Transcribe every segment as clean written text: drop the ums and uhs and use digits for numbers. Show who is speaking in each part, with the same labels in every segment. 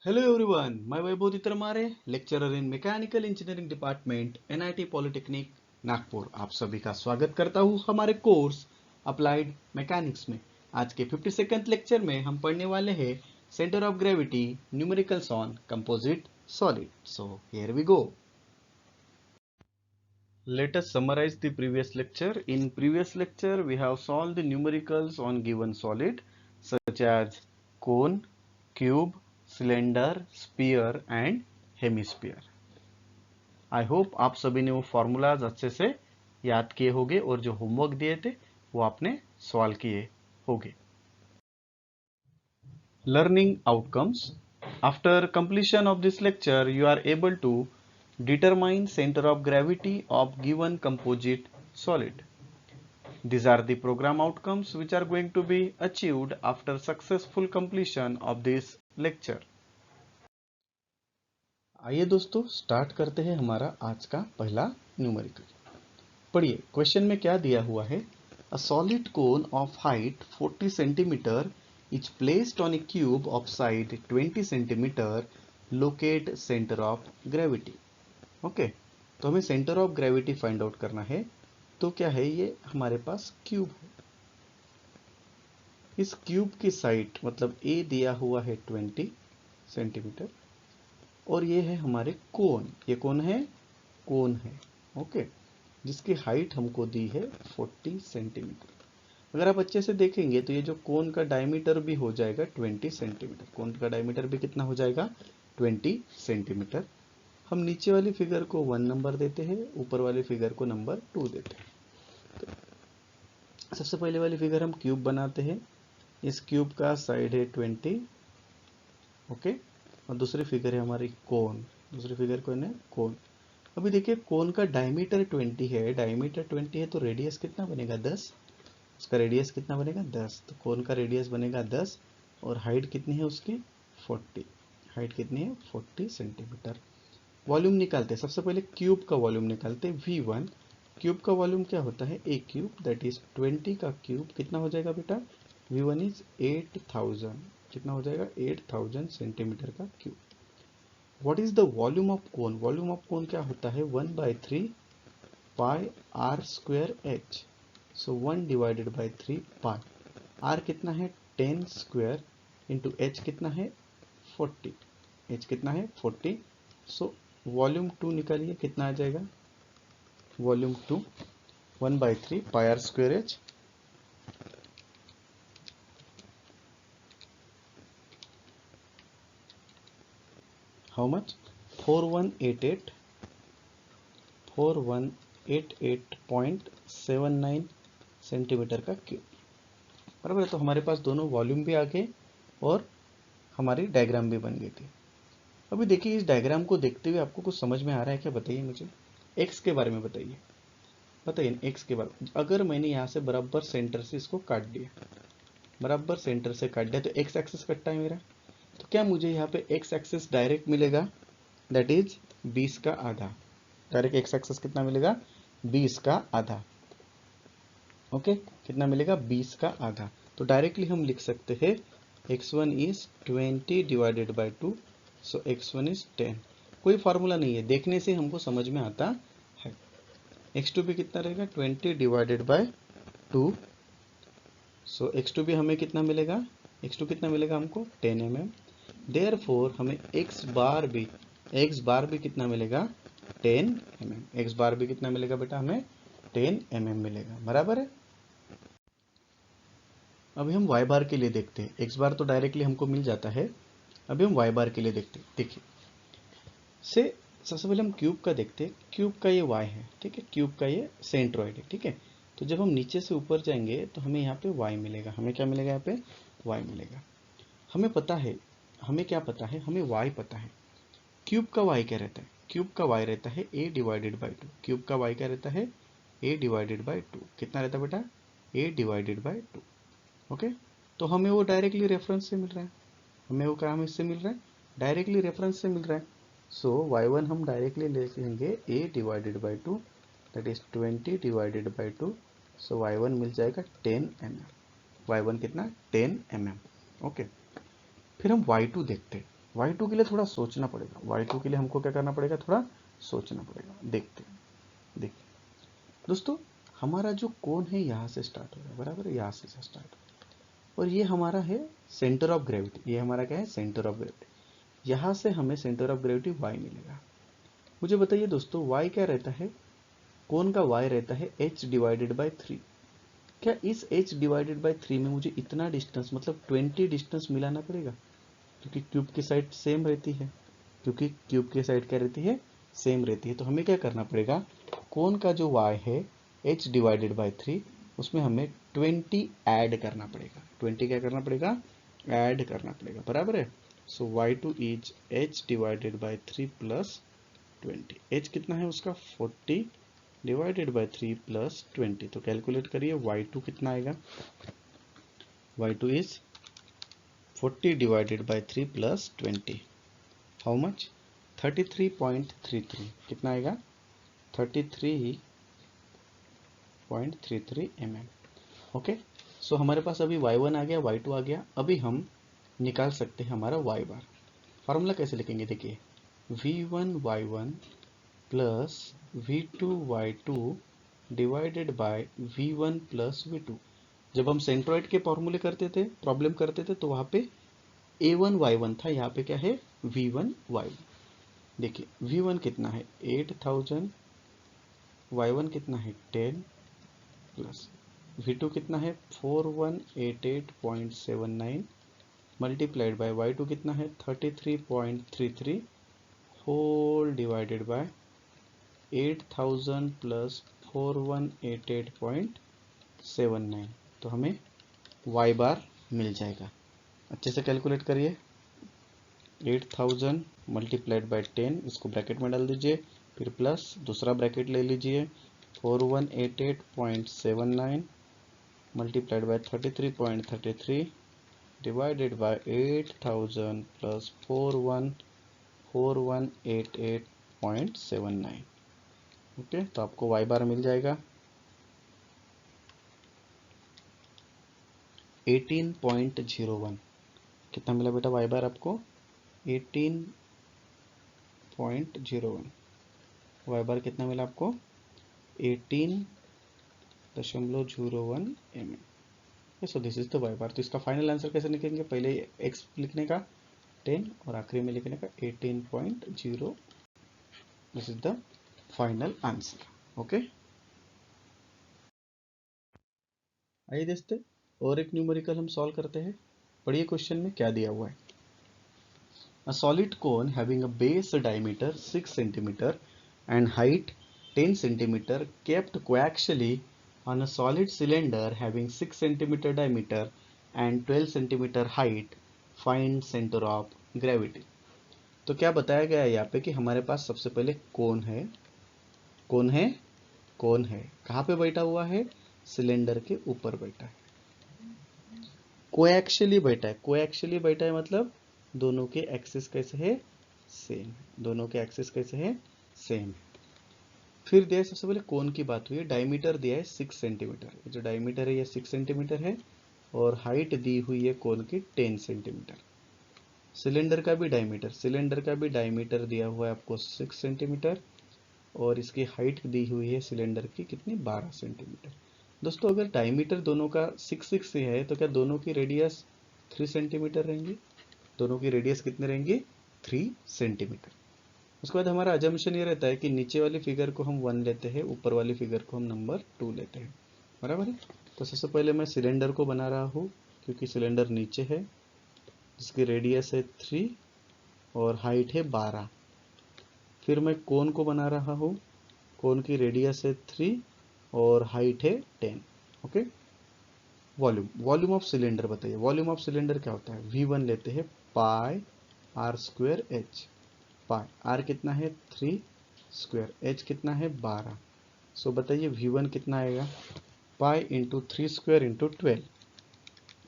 Speaker 1: Hello everyone, मैं Vaibhav Titarmare lecturer in mechanical engineering department NIT polytechnic Nagpur. आप सभी का स्वागत करता हूं हमारे कोर्स अप्लाइड मैकेनिक्स में। आज के 52nd लेक्चर में हम पढ़ने वाले हैं centre of gravity numericals on composite solid. So here we go. Let us summarize the previous lecture. In previous lecture we have solved the numericals on given solid such as cone, cube, cylinder, sphere and hemisphere. I hope आप सभी ने वो formulas अच्छे से याद किए होंगे और जो होमवर्क दिए थे वो आपने सॉल्व किए होंगे। Learning outcomes. After completion of this lecture you are able to determine center of gravity of given composite solid. These are the program outcomes which are going to be achieved after successful completion of this lecture. आइए दोस्तों start करते हैं हमारा आज का पहला numerical. पढ़िए question में क्या दिया हुआ है। A solid cone of height 40 centimetre is placed on A cube of side 20 centimetre, locate centre of gravity. Okay, तो हमें centre of gravity find out करना है। तो क्या है, ये हमारे पास क्यूब है। इस क्यूब की साइड मतलब ए दिया हुआ है 20 सेंटीमीटर और ये है हमारे कोन। ये कौन है? कोन है। ओके, जिसकी हाइट हमको दी है 40 सेंटीमीटर। अगर आप अच्छे से देखेंगे तो ये जो कोन का डायमीटर भी हो जाएगा 20 सेंटीमीटर। कोन का डायमीटर भी कितना हो जाएगा? 20 सेंटीमीटर। हम नीचे वाली फिगर को 1 नंबर देते हैं, ऊपर वाली फिगर को नंबर 2 देते हैं। तो सबसे पहले वाली फिगर हम क्यूब बनाते हैं। इस क्यूब का साइड है 20। ओके, और दूसरी फिगर है हमारी कोन। दूसरी फिगर कौन है? कोन। अभी देखिए कोन का डायमीटर 20 है। डायमीटर 20 है तो रेडियस कितना बनेगा? 10। उसका रेडियस कितना बनेगा? 10। तो कोन का रेडियस बनेगा 10 और हाइट कितनी है उसकी? 40। हाइट कितनी है? 40 सेंटीमीटर। वॉल्यूम निकालते हैं। सबसे पहले क्यूब का वॉल्यूम निकालते हैं, V1। क्यूब का वॉल्यूम क्या होता है? ए क्यूब, दैट इज 20 का क्यूब कितना हो जाएगा बेटा? V1 is 8000। कितना हो जाएगा? 8000 सेंटीमीटर का cube. What is the volume of cone? Volume of cone क्या होता है? 1/3 pi are square h. So 1 divided by 3 pi. R कितना है? 10 स्क्वायर इंटू एच कितना है? 40। एच कितना है? 40। सो वॉल्यूम 2 निकालिए, कितना आ जाएगा? Volume 2 1/3 pi are square H. How much? 4188 4188.79 centimetre का क्यूब। बराबर है। तो हमारे पास दोनों वॉल्यूम भी आ गए और हमारी डायग्राम भी बन गई थी। अभी देखिए इस डायग्राम को देखते हुए आपको कुछ समझ में आ रहा है क्या? बताइए मुझे। एक्स के बारे में बताइए। बताइए एक्स के बारे में। अगर मैंने यहाँ से बराबर सेंटर से इसको काट दिया, बराबर सेंटर से काट दिया तो एक्स एक्सिस कटता है मेरा। तो क्या मुझे यहाँ पे एक्स एक्सिस डायरेक्ट मिलेगा? दैट इज 20 का आधा। डायरेक्ट एक्स एक्सिस कितना मिलेगा? 20 का आधा। ओके, कितना मिलेगा? 20 का आधा। तो डायरेक्टली हम लिख सकते हैं x1 is 20 divided by 2। So x1 is 10। कोई फार्मूला नहीं है, देखने से हमको समझ में आता है। x2 भी कितना रहेगा? 20 डिवाइडेड बाई 2। सो x2 भी हमें कितना मिलेगा? x2 कितना मिलेगा हमको? 10 mm। देयरफॉर हमें x बार भी कितना मिलेगा? 10 mm। x बार भी कितना मिलेगा बेटा? हमें 10 mm मिलेगा। बराबर है। अभी हम y बार के लिए देखते हैं। x बार तो डायरेक्टली हमको मिल जाता है। अभी हम y बार के लिए देखते हैं। देखिए से सबसे पहले हम क्यूब का देखते हैं। क्यूब का ये y है, ठीक है। क्यूब का ये सेंट्रॉइड है, ठीक है। तो जब हम नीचे से ऊपर जाएंगे तो हमें यहाँ पे y मिलेगा। हमें क्या मिलेगा? यहाँ पे y मिलेगा। हमें पता है, हमें क्या पता है? हमें y पता है। क्यूब का y क्या रहता है? क्यूब का y रहता है a डिवाइडेड बाई 2। क्यूब का y क्या रहता है? a divided by 2। कितना रहता है बेटा? a divided by 2। ओके, तो हमें वो डायरेक्टली रेफरेंस से मिल रहा है। हमें वो काम इससे मिल रहा है, डायरेक्टली रेफरेंस से मिल रहा है। सो y1 हम डायरेक्टली ले लेंगे a divided by 2, that is 20 divided by 2। So y1 मिल जाएगा 10 mm। y1 कितना? 10 mm। ओके, फिर हम y2 देखते हैं। y2 के लिए थोड़ा सोचना पड़ेगा, y2 के लिए हमको क्या करना पड़ेगा, थोड़ा सोचना पड़ेगा। देखते हैं, देखिए दोस्तों, हमारा जो कोण है यहाँ से स्टार्ट हो रहा है, बराबर, यहाँ से स्टार्ट हो रहा है, और ये हमारा है सेंटर ऑफ ग्रेविटी। ये हमारा क्या है, सेंटर ऑफ ग्रेविटी। यहाँ से हमें सेंटर ऑफ ग्रेविटी y मिलेगा। मुझे बताइए दोस्तों, y क्या रहता है, कोण का y रहता है h डिवाइडेड बाई 3। क्या इस h डिवाइडेड बाई 3 में मुझे इतना डिस्टेंस मतलब 20 डिस्टेंस मिलाना पड़ेगा, क्योंकि क्यूब की साइड सेम रहती है, क्योंकि क्यूब की साइड क्या रहती है, सेम रहती है। तो हमें क्या करना पड़ेगा, कोण का जो y है h डिवाइडेड बाई 3, उसमें हमें 20 ऐड करना पड़ेगा। 20 क्या करना पड़ेगा, ऐड करना पड़ेगा, बराबर है। सो y2 is h divided by 3 plus 20। h कितना है उसका, 40 डिवाइडेड बाई 3 प्लस 20। तो कैलकुलेट करिए, y2 कितना आएगा, y2 is 40 divided by 3 plus 20, how much, 33.33। कितना आएगा, 33.33 mm। ओके, सो हमारे पास अभी y1 आ गया, y2 आ गया। अभी हम निकाल सकते हैं हमारा y बार। फार्मूला कैसे लिखेंगे, देखिए, v1y1 plus v2y2 divided by v1 plus v2। जब हम सेंट्रोइड के फॉर्मूले करते थे, प्रॉब्लम करते थे, तो वहाँ पे a1y1 था, यहाँ पे क्या है, v1y1। देखिए v1 कितना है 8000, y1 कितना है 10 प्लस v2 कितना है 4188.79 मल्टीप्लाइड बाय y2 कितना है 33.33 होल डिवाइडेड बाय 8000 प्लस 4188.79। तो हमें y बार मिल जाएगा। अच्छे से कैलकुलेट करिए, 8000 मल्टीप्लाइड बाय 10, इसको ब्रैकेट में डाल दीजिए, फिर प्लस दूसरा ब्रैकेट ले लीजिए, 4188.79 multiplied by 33.33 divided by 8000 plus 4188.79। Okay, तो आपको y बार मिल जाएगा 18.01। कितना मिला बेटा y बार आपको, 18.01। y बार कितना मिला आपको, 18.01 mm। So this is the y बार। तो इसका फाइनल आंसर कैसे लिखेंगे, पहले x लिखने का 10 और आखिरी में लिखने का 18.0। This is the final answer. Okay, आइए देखते और एक न्यूमेरिकल हम सॉल्व करते हैं। पढ़िए क्वेश्चन में क्या दिया हुआ है। A solid cone having a base diameter 6 cm and height 10 cm kept coaxially on a solid cylinder having 6 cm diameter and 12 cm height, find center of gravity। तो क्या बताया गया है यहाँ पे कि हमारे पास सबसे पहले कोन है, कोन है, कोन है, कहाँ पे बैठा हुआ है, सिलेंडर के ऊपर बैठा है, कोएक्शियली बैठा है। कोएक्शियली बैठा है मतलब दोनों के एक्सिस कैसे है, सेम। दोनों के एक्सिस कैसे है, सेम। फिर दिया है, सबसे पहले कोन की बात हुई है, डायमीटर दिया है 6 सेंटीमीटर। जो डायमीटर है ये 6 सेंटीमीटर है और हाइट दी हुई है कोन की 10 सेंटीमीटर। सिलेंडर का भी डायमीटर, सिलेंडर का भी डायमीटर दिया हुआ है आपको 6 सेंटीमीटर और इसकी हाइट दी हुई है सिलेंडर की कितनी, 12 सेंटीमीटर। दोस्तों अगर डायमीटर दोनों का 6 से है तो क्या दोनों की रेडियस 3 सेंटीमीटर रहेंगी, दोनों की रेडियस कितने रहेंगे, 3 सेंटीमीटर। उसके बाद हमारा अजम्पशन ये रहता है कि नीचे वाली फिगर को हम 1 लेते हैं, ऊपर वाली फिगर को हम नंबर 2 लेते हैं, बराबर है। तो सबसे पहले मैं सिलेंडर को बना रहा हूँ, क्योंकि सिलेंडर नीचे है, जिसकी रेडियस है 3 और हाइट है 12। फिर मैं कोन को बना रहा हूँ, कोन की रेडियस है 3 और हाइट है 10। Okay, volume, volume of cylinder बताइए, वॉल्यूम ऑफ सिलेंडर क्या होता है, V1 लेते हैं pi are square h. Pi r कितना है 3 स्क्वायर, एच कितना है 12। सो बताइए V1 कितना आएगा, pi into 3 square into 12,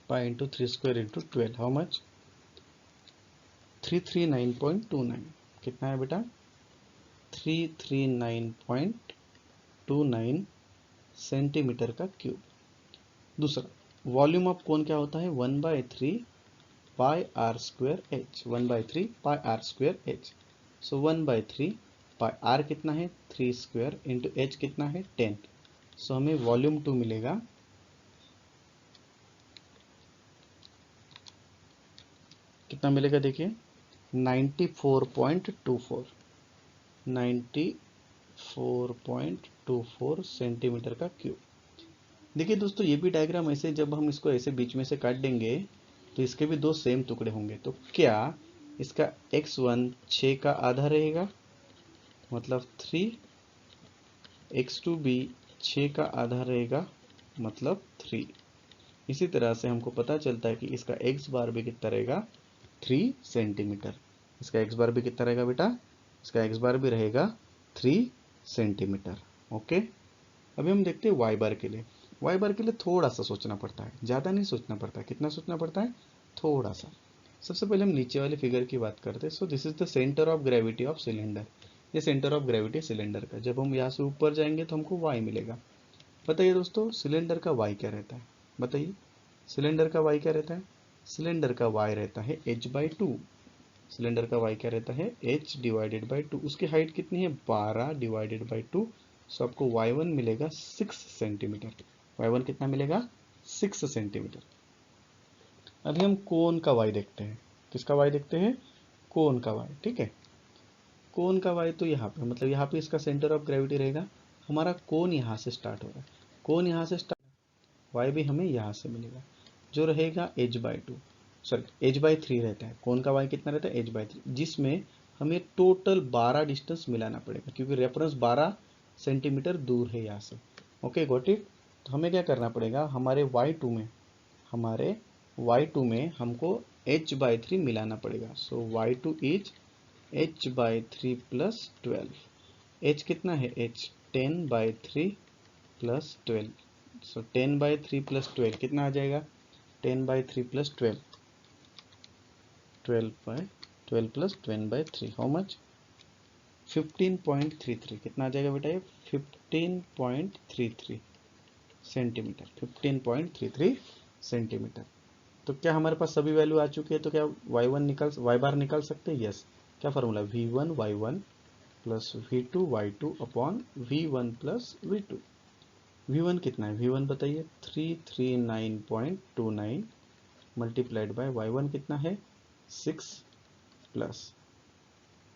Speaker 1: pi into 3 square into 12, how much, 339.29। कितना है बेटा, 339.29 सेंटीमीटर का क्यूब। दूसरा, वॉल्यूम ऑफ कोन क्या होता है, 1/3 pi are square h, 1/3 pi are square h. So 1/3 pi r कितना है 3 स्क्वायर इंटू एच कितना है 10। सो हमें वॉल्यूम 2 मिलेगा कितना मिलेगा देखिए 94.24 94.24 सेंटीमीटर का क्यूब। देखिए दोस्तों ये भी डायग्राम ऐसे जब हम इसको ऐसे बीच में से काट देंगे तो इसके भी दो सेम टुकड़े होंगे। तो क्या इसका x1 6 का आधा रहेगा मतलब 3, x2 भी 6 का आधा रहेगा मतलब 3। इसी तरह से हमको पता चलता है कि इसका x बार भी कितना रहेगा 3 सेंटीमीटर। इसका x बार भी कितना रहेगा बेटा, इसका x बार भी रहेगा 3 सेंटीमीटर। ओके, अभी हम देखते हैं y बार के लिए। y बार के लिए थोड़ा सा सोचना पड़ता है, ज़्यादा नहीं सोचना पड़ता है। कितना सोचना पड़ता है, थोड़ा सा। सबसे पहले हम नीचे वाले फिगर की बात करते हैं। So this is the centre of gravity of cylinder. ये सेंटर ऑफ ग्रेविटी सिलेंडर का। जब हम यहाँ से ऊपर जाएंगे तो हमको y मिलेगा। बताइए दोस्तों सिलेंडर का y क्या रहता है, बताइए सिलेंडर का y क्या रहता है। सिलेंडर का y रहता है h/2। सिलेंडर का y क्या रहता है h/2। उसकी हाइट कितनी है 12/2। सो आपको y1 मिलेगा 6 सेंटीमीटर। y1 कितना मिलेगा 6 सेंटीमीटर। अभी हम कोण का y देखते हैं। किसका y देखते हैं, कोण का y। ठीक है, कोण का y तो यहाँ पे मतलब यहाँ पे इसका सेंटर ऑफ ग्रेविटी रहेगा। हमारा कोण यहाँ से स्टार्ट हो रहा है, कोण यहाँ से स्टार्ट, y भी हमें यहाँ से मिलेगा जो रहेगा h/2 सॉरी h/3 रहता है। कोण का y कितना रहता है h/3, जिसमें हमें टोटल 12 डिस्टेंस मिलाना पड़ेगा क्योंकि रेफरेंस 12 सेंटीमीटर दूर है यहाँ से। Okay got it. तो हमें क्या करना पड़ेगा, हमारे y2 में हमको h/3 मिलाना पड़ेगा। सो y2 is h/3 plus 12। h कितना है h 10/3 प्लस 12। सो 10/3 प्लस 12 कितना आ जाएगा 10/3 प्लस 12 12 प्लस 10/3 हाउ मच 15.33। कितना आ जाएगा बेटा ये 15.33 सेंटीमीटर। 15.33 सेंटीमीटर। तो क्या हमारे पास सभी वैल्यू आ चुकी है। तो क्या y बार निकाल सकते हैं। यस, क्या formula v1 y1 plus v2 y2 upon v1 plus v2। v1 कितना है, v1 बताइए 339.29 मल्टीप्लाइड बाय y1 कितना है 6 प्लस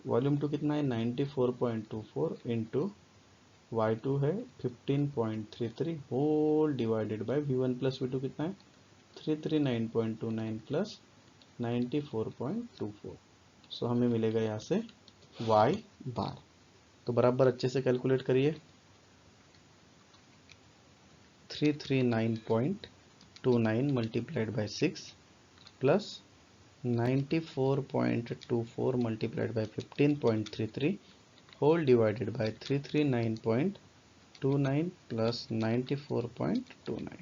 Speaker 1: वॉल्यूम 2 कितना है 94.24 इंटू y2 है 15.33 whole divided bye v1 plus v2 कितना है 339.29 प्लस 94.24। सो हमें मिलेगा यहाँ से y बार। तो बराबर अच्छे से कैलकुलेट करिए 339.29 multiplied by 6 plus 94.24 multiplied by 15.33 whole divided by 339.29 plus 94.29।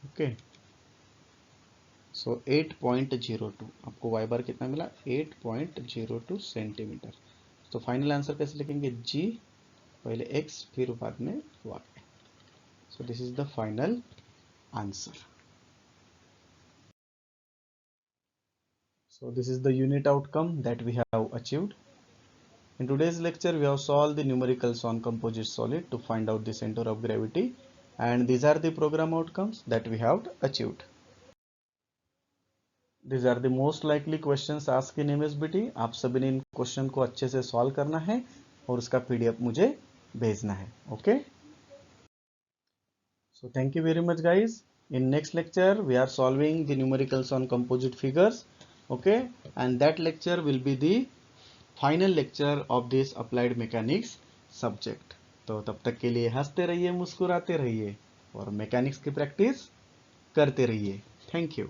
Speaker 1: Okay, so 8.02 आपको y बार कितना मिला 8.02 सेंटीमीटर। तो फाइनल आंसर कैसे लिखेंगे, g पहले x फिर बाद में y। So this is the final answer. So this is the unit outcome that we have achieved. In today's lecture, we have solved the numericals on composite solid to find out the center of gravity, and these are the program outcomes that we have achieved. These are the most likely questions asked in MSBT. आप सभी ने इन question को अच्छे से solve करना है और उसका PDF मुझे भेजना है। Okay, so thank you very much guys. In next lecture, we are solving the numericals on composite figures. Okay, and that lecture will be the final lecture of this applied mechanics subject. तो तब तक के लिए हंसते रहिए, मुस्कुराते रहिए और मैकेनिक्स की प्रैक्टिस करते रहिए। Thank you.